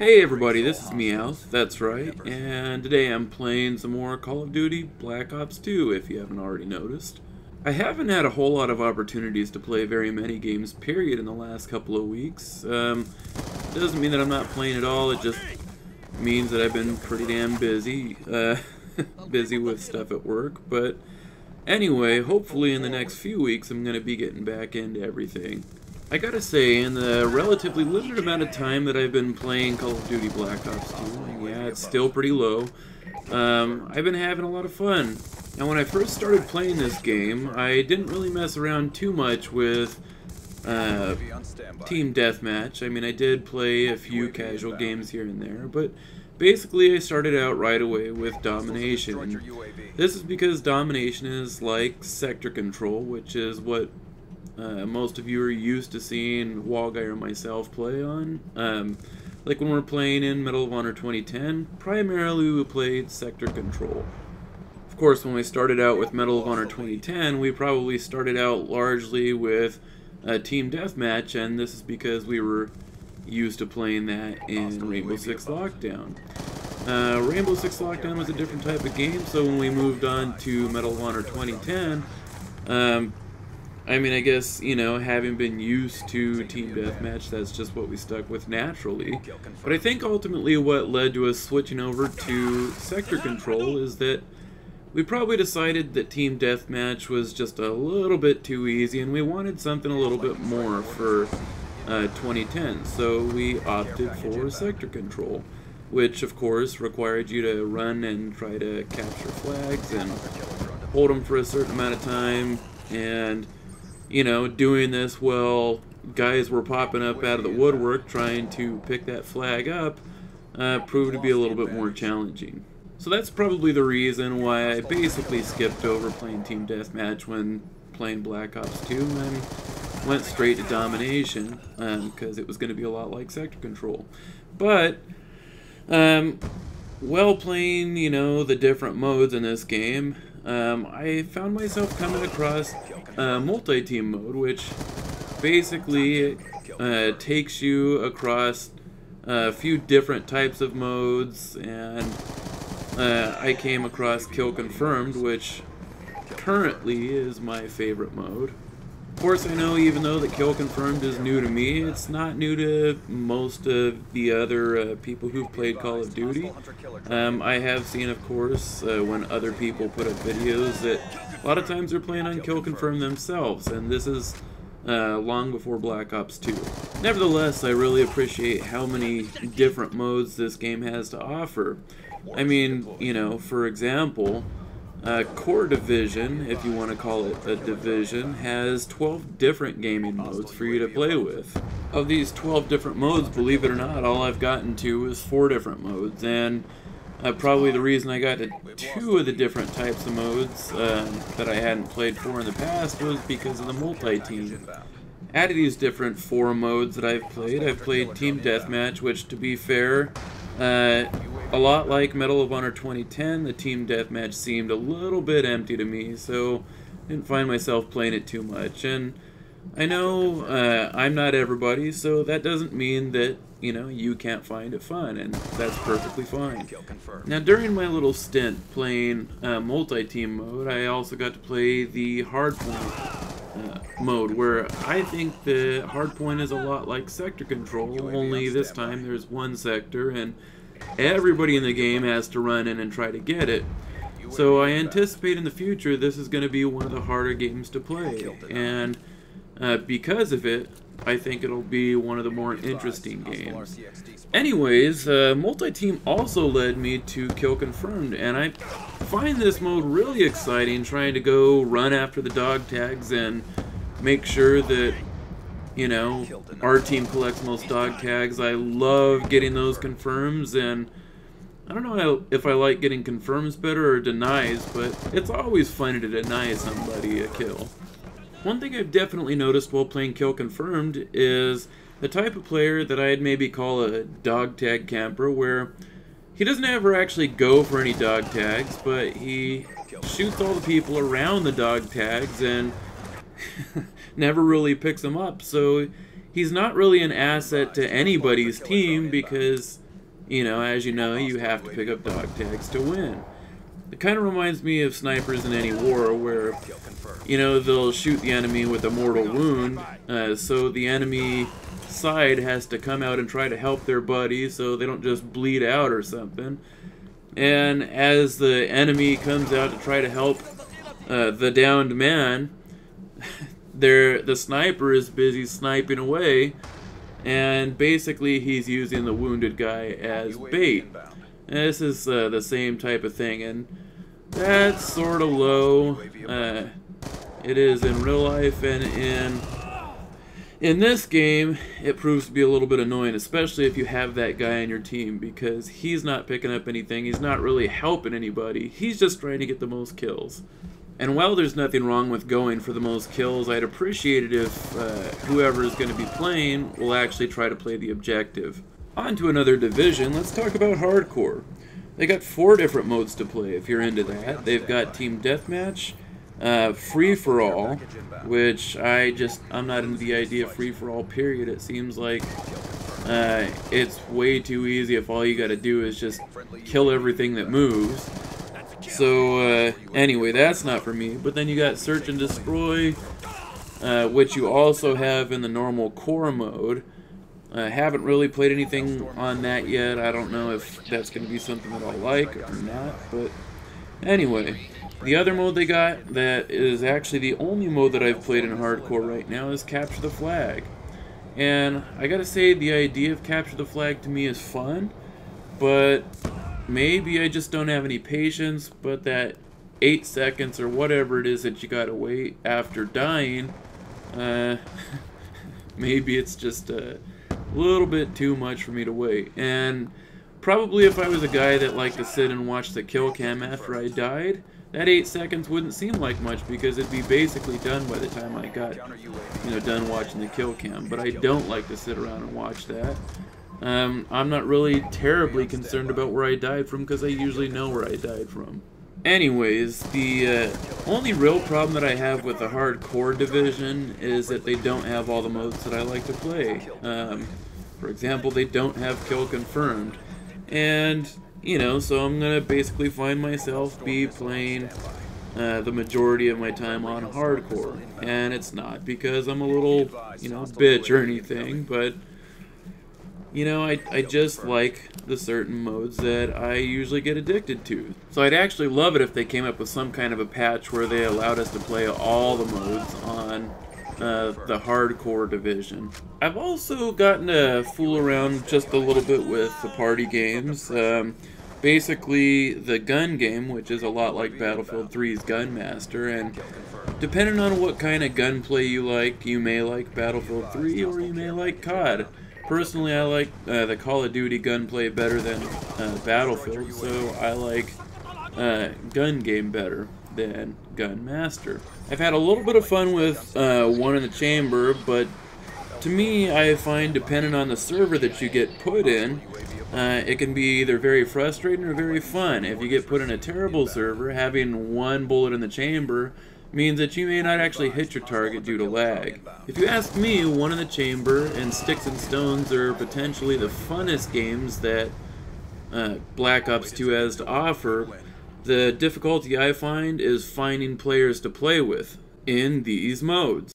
Hey everybody, this is Meowth, that's right, and today I'm playing some more Call of Duty Black Ops 2, if you haven't already noticed. I haven't had a whole lot of opportunities to play very many games, period, in the last couple of weeks. Doesn't mean that I'm not playing at all, it just means that I've been pretty damn busy, busy with stuff at work, but anyway, hopefully in the next few weeks I'm going to be getting back into everything. I gotta say, in the relatively limited amount of time that I've been playing Call of Duty Black Ops 2, yeah, it's still pretty low, I've been having a lot of fun. Now, when I first started playing this game, I didn't really mess around too much with Team Deathmatch. I mean, I did play a few casual games here and there, but basically I started out right away with Domination. This is because Domination is like Sector Control, which is what most of you are used to seeing Wallguy or myself play on. Like when we're playing in Medal of Honor 2010, primarily we played Sector Control. Of course, when we started out with Medal of Honor 2010, we probably started out largely with Team Deathmatch, and this is because we were used to playing that in Rainbow Six Lockdown. Rainbow Six Lockdown was a different type of game, so when we moved on to Medal of Honor 2010, I mean, I guess, you know, having been used to Team Deathmatch, that's just what we stuck with naturally. But I think ultimately what led to us switching over to Sector Control is that we probably decided that Team Deathmatch was just a little bit too easy, and we wanted something a little bit more for 2010. So we opted for Sector Control, which of course required you to run and try to capture flags and hold them for a certain amount of time, and you know, doing this while guys were popping up out of the woodwork trying to pick that flag up proved to be a little bit more challenging. So that's probably the reason why I basically skipped over playing Team Deathmatch when playing Black Ops 2 and went straight to Domination, because it was going to be a lot like Sector Control. But, while playing, you know, the different modes in this game, I found myself coming across multi-team mode, which basically takes you across a few different types of modes, and I came across Kill Confirmed, which currently is my favorite mode. Of course, I know even though that Kill Confirmed is new to me, it's not new to most of the other people who've played Call of Duty. I have seen, of course, when other people put up videos that a lot of times they're playing on Kill Confirmed themselves, and this is long before Black Ops 2. Nevertheless, I really appreciate how many different modes this game has to offer. I mean, you know, for example, Core Division, if you want to call it a division, has 12 different gaming modes for you to play with. Of these 12 different modes, believe it or not, all I've gotten to is 4 different modes, and probably the reason I got to 2 of the different types of modes that I hadn't played for in the past was because of the multi-team. Out of these different 4 modes that I've played Team Deathmatch, which, to be fair, a lot like Medal of Honor 2010, the Team Deathmatch seemed a little bit empty to me, so I didn't find myself playing it too much. And I know I'm not everybody, so that doesn't mean that, you know, you can't find it fun, and that's perfectly fine. Now, during my little stint playing multi-team mode, I also got to play the hardpoint mode, where I think the hardpoint is a lot like Sector Control, only this time there's one sector, and everybody in the game has to run in and try to get it. So I anticipate in the future this is going to be one of the harder games to play, and because of it, I think it'll be one of the more interesting games. Anyways, multi-team also led me to Kill Confirmed, and I find this mode really exciting, trying to go run after the dog tags and make sure that, you know, our team collects most dog tags. I love getting those confirms, and I don't know if I like getting confirms better or denies, but it's always fun to deny somebody a kill. One thing I've definitely noticed while playing Kill Confirmed is the type of player that I'd maybe call a dog tag camper, where he doesn't ever actually go for any dog tags, but he shoots all the people around the dog tags and never really picks them up. So he's not really an asset to anybody's team because you know, as you know, you have to pick up dog tags to win. It kind of reminds me of snipers in any war where, you know, they'll shoot the enemy with a mortal wound, so the enemy side has to come out and try to help their buddy so they don't just bleed out or something. And as the enemy comes out to try to help the downed man, the sniper is busy sniping away, and basically he's using the wounded guy as bait. And this is the same type of thing, and that's sort of low. It is in real life, and in this game, it proves to be a little bit annoying, especially if you have that guy on your team, because he's not picking up anything, he's not really helping anybody, he's just trying to get the most kills. And while there's nothing wrong with going for the most kills, I'd appreciate it if whoever is going to be playing will actually try to play the objective. On to another division, let's talk about hardcore. They got 4 different modes to play if you're into that. They've got Team Deathmatch, free-for-all, which I'm not into the idea of free-for-all, period. It seems like it's way too easy if all you gotta do is just kill everything that moves. So anyway, that's not for me. But then you got Search and Destroy, which you also have in the normal core mode. I haven't really played anything on that yet. I don't know if that's going to be something that I'll like or not, but anyway. The other mode they got that is actually the only mode that I've played in hardcore right now is Capture the Flag. And I gotta say, the idea of Capture the Flag to me is fun, but maybe I just don't have any patience, but that 8 seconds or whatever it is that you gotta wait after dying, maybe it's just a little bit too much for me to wait. And probably if I was a guy that liked to sit and watch the kill cam after I died, that 8 seconds wouldn't seem like much because it'd be basically done by the time I got, you know, done watching the kill cam. But I don't like to sit around and watch that. I'm not really terribly concerned about where I died from because I usually know where I died from. Anyways, the only real problem that I have with the hardcore division is that they don't have all the modes that I like to play. For example, they don't have kill confirmed. And, you know, so I'm gonna basically find myself be playing the majority of my time on hardcore. And it's not because I'm a little, you know, bitch or anything, but you know, I just like the certain modes that I usually get addicted to. So I'd actually love it if they came up with some kind of a patch where they allowed us to play all the modes on the hardcore division. I've also gotten to fool around just a little bit with the party games. Basically, the gun game, which is a lot like Battlefield 3's Gunmaster, and depending on what kind of gunplay you may like Battlefield 3 or you may like COD. Personally, I like the Call of Duty gunplay better than Battlefield, so I like gun game better than Gunmaster. I've had a little bit of fun with One in the Chamber, but to me, I find depending on the server that you get put in, it can be either very frustrating or very fun. If you get put in a terrible server, having one bullet in the chamber means that you may not actually hit your target due to lag. If you ask me, One in the Chamber and Sticks and Stones are potentially the funnest games that Black Ops 2 has to offer. The difficulty I find is finding players to play with in these modes.